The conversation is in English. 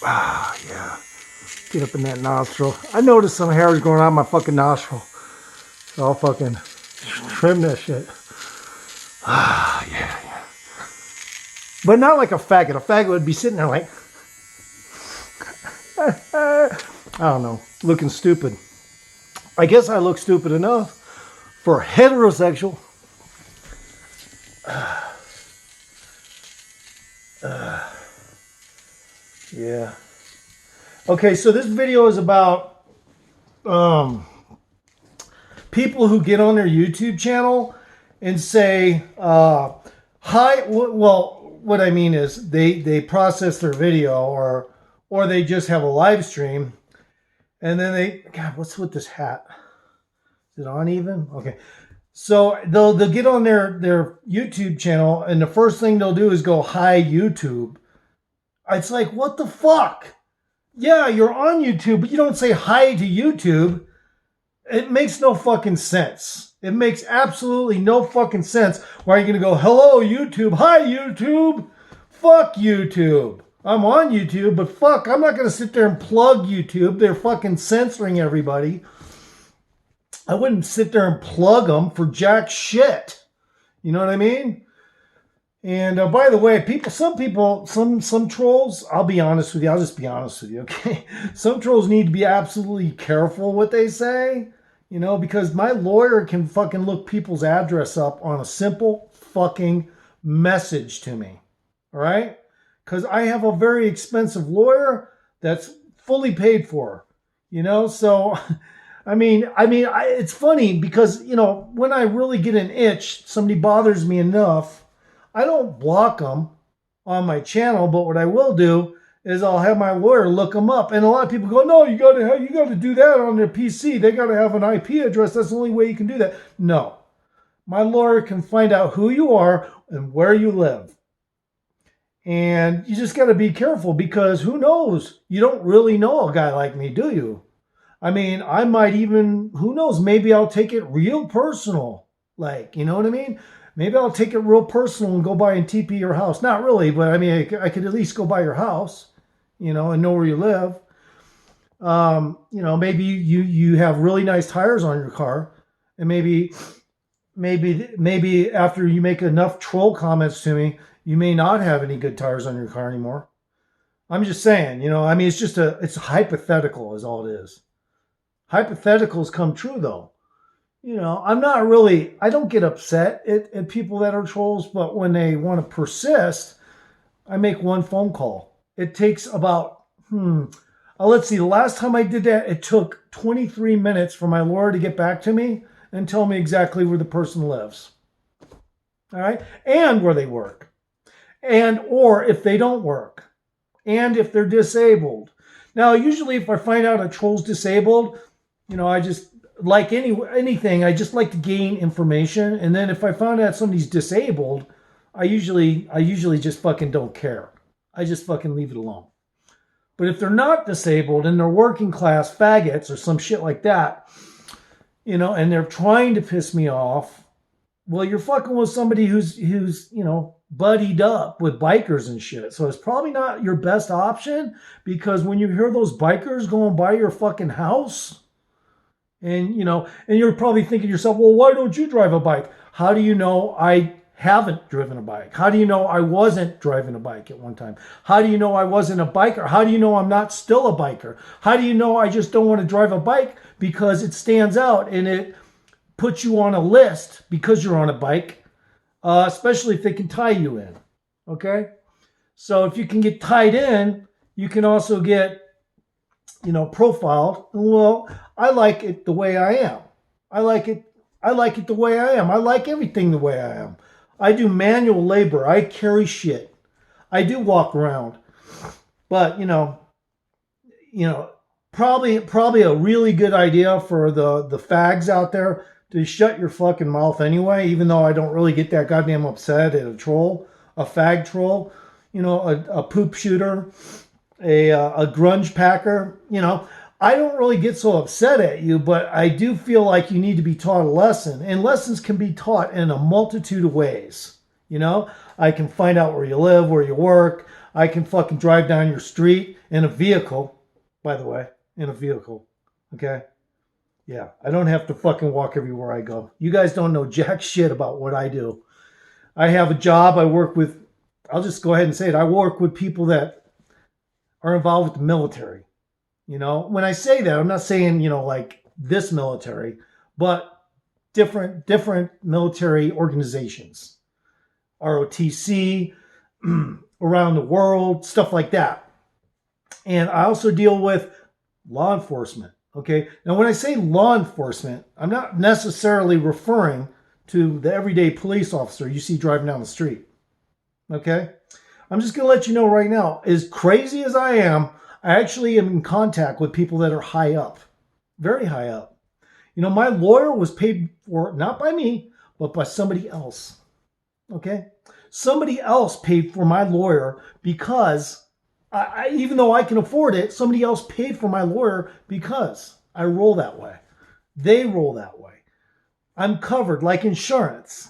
Ah, yeah. Get up in that nostril. I noticed some hairs growing out my fucking nostril. So I'll fucking trim that shit. Ah, yeah, yeah. But not like a faggot. A faggot would be sitting there like, I don't know, looking stupid. I guess I look stupid enough for heterosexual. Yeah. Okay, so this video is about people who get on their YouTube channel and say, hi, well, what I mean is they process their video or they just have a live stream and then God, what's with this hat? Is it on even? Okay. So they'll get on their YouTube channel and the first thing they'll do is go, hi, YouTube. It's like, what the fuck? Yeah, you're on YouTube, but you don't say hi to YouTube. It makes no fucking sense. It makes absolutely no fucking sense. Why are you going to go, hello, YouTube? Hi, YouTube. Fuck YouTube. I'm on YouTube, but fuck, I'm not going to sit there and plug YouTube. They're fucking censoring everybody. I wouldn't sit there and plug them for jack shit. You know what I mean? And by the way, some trolls, I'll be honest with you. I'll just be honest with you, okay? Some trolls need to be absolutely careful what they say, you know, because my lawyer can fucking look people's address up on a simple fucking message to me, all right? Because I have a very expensive lawyer that's fully paid for, you know? So, it's funny because, you know, when I really get an itch, somebody bothers me enough, I don't block them on my channel, but what I will do is I'll have my lawyer look them up. And a lot of people go, no, you got to do that on their PC. They got to have an IP address. That's the only way you can do that. No. My lawyer can find out who you are and where you live. And you just got to be careful because who knows? You don't really know a guy like me, do you? I mean, I might even, who knows, maybe I'll take it real personal. Like, you know what I mean? Maybe I'll take it real personal and go by and TP your house. Not really, but I mean, I could at least go by your house, you know, and know where you live. You know, maybe you have really nice tires on your car, and maybe after you make enough troll comments to me, you may not have any good tires on your car anymore. I'm just saying, you know, I mean, it's hypothetical is all it is. Hypotheticals come true though. You know, I don't get upset at people that are trolls, but when they want to persist, I make one phone call. It takes about, let's see, the last time I did that, it took 23 minutes for my lawyer to get back to me and tell me exactly where the person lives. All right. And where they work. And, or if they don't work. And if they're disabled. Now, usually if I find out a troll's disabled, you know, I just, like anything, I just like to gain information. And then if I find out somebody's disabled, I usually just fucking don't care. I just fucking leave it alone. But if they're not disabled and they're working class faggots or some shit like that, you know, and they're trying to piss me off, well, you're fucking with somebody who's you know, buddied up with bikers and shit. So it's probably not your best option because when you hear those bikers going by your fucking house, and, you know, and you're probably thinking to yourself, well, why don't you drive a bike? How do you know I haven't driven a bike? How do you know I wasn't driving a bike at one time? How do you know I wasn't a biker? How do you know I'm not still a biker? How do you know I just don't want to drive a bike because it stands out and it puts you on a list because you're on a bike, especially if they can tie you in, okay? So if you can get tied in, you can also get, you know, profiled. Well, I like it the way I am. I like it the way I am. I like everything the way I am. I do manual labor. I carry shit. I do walk around. But, you know, probably a really good idea for the fags out there to shut your fucking mouth anyway, even though I don't really get that goddamn upset at a troll, a fag troll, you know, a poop shooter, a grunge packer, you know. I don't really get so upset at you, but I do feel like you need to be taught a lesson. And lessons can be taught in a multitude of ways. You know, I can find out where you live, where you work. I can fucking drive down your street in a vehicle, by the way, in a vehicle. Okay. Yeah. I don't have to fucking walk everywhere I go. You guys don't know jack shit about what I do. I have a job. I work with, I'll just go ahead and say it. I work with people that are involved with the military. You know, when I say that, I'm not saying, you know, like this military, but different military organizations. ROTC, around the world, stuff like that. And I also deal with law enforcement. Okay. Now, when I say law enforcement, I'm not necessarily referring to the everyday police officer you see driving down the street. Okay. I'm just going to let you know right now, as crazy as I am, I actually am in contact with people that are high up, very high up. You know, my lawyer was paid for, not by me, but by somebody else. Okay. Somebody else paid for my lawyer because even though I can afford it, somebody else paid for my lawyer because I roll that way. They roll that way. I'm covered like insurance.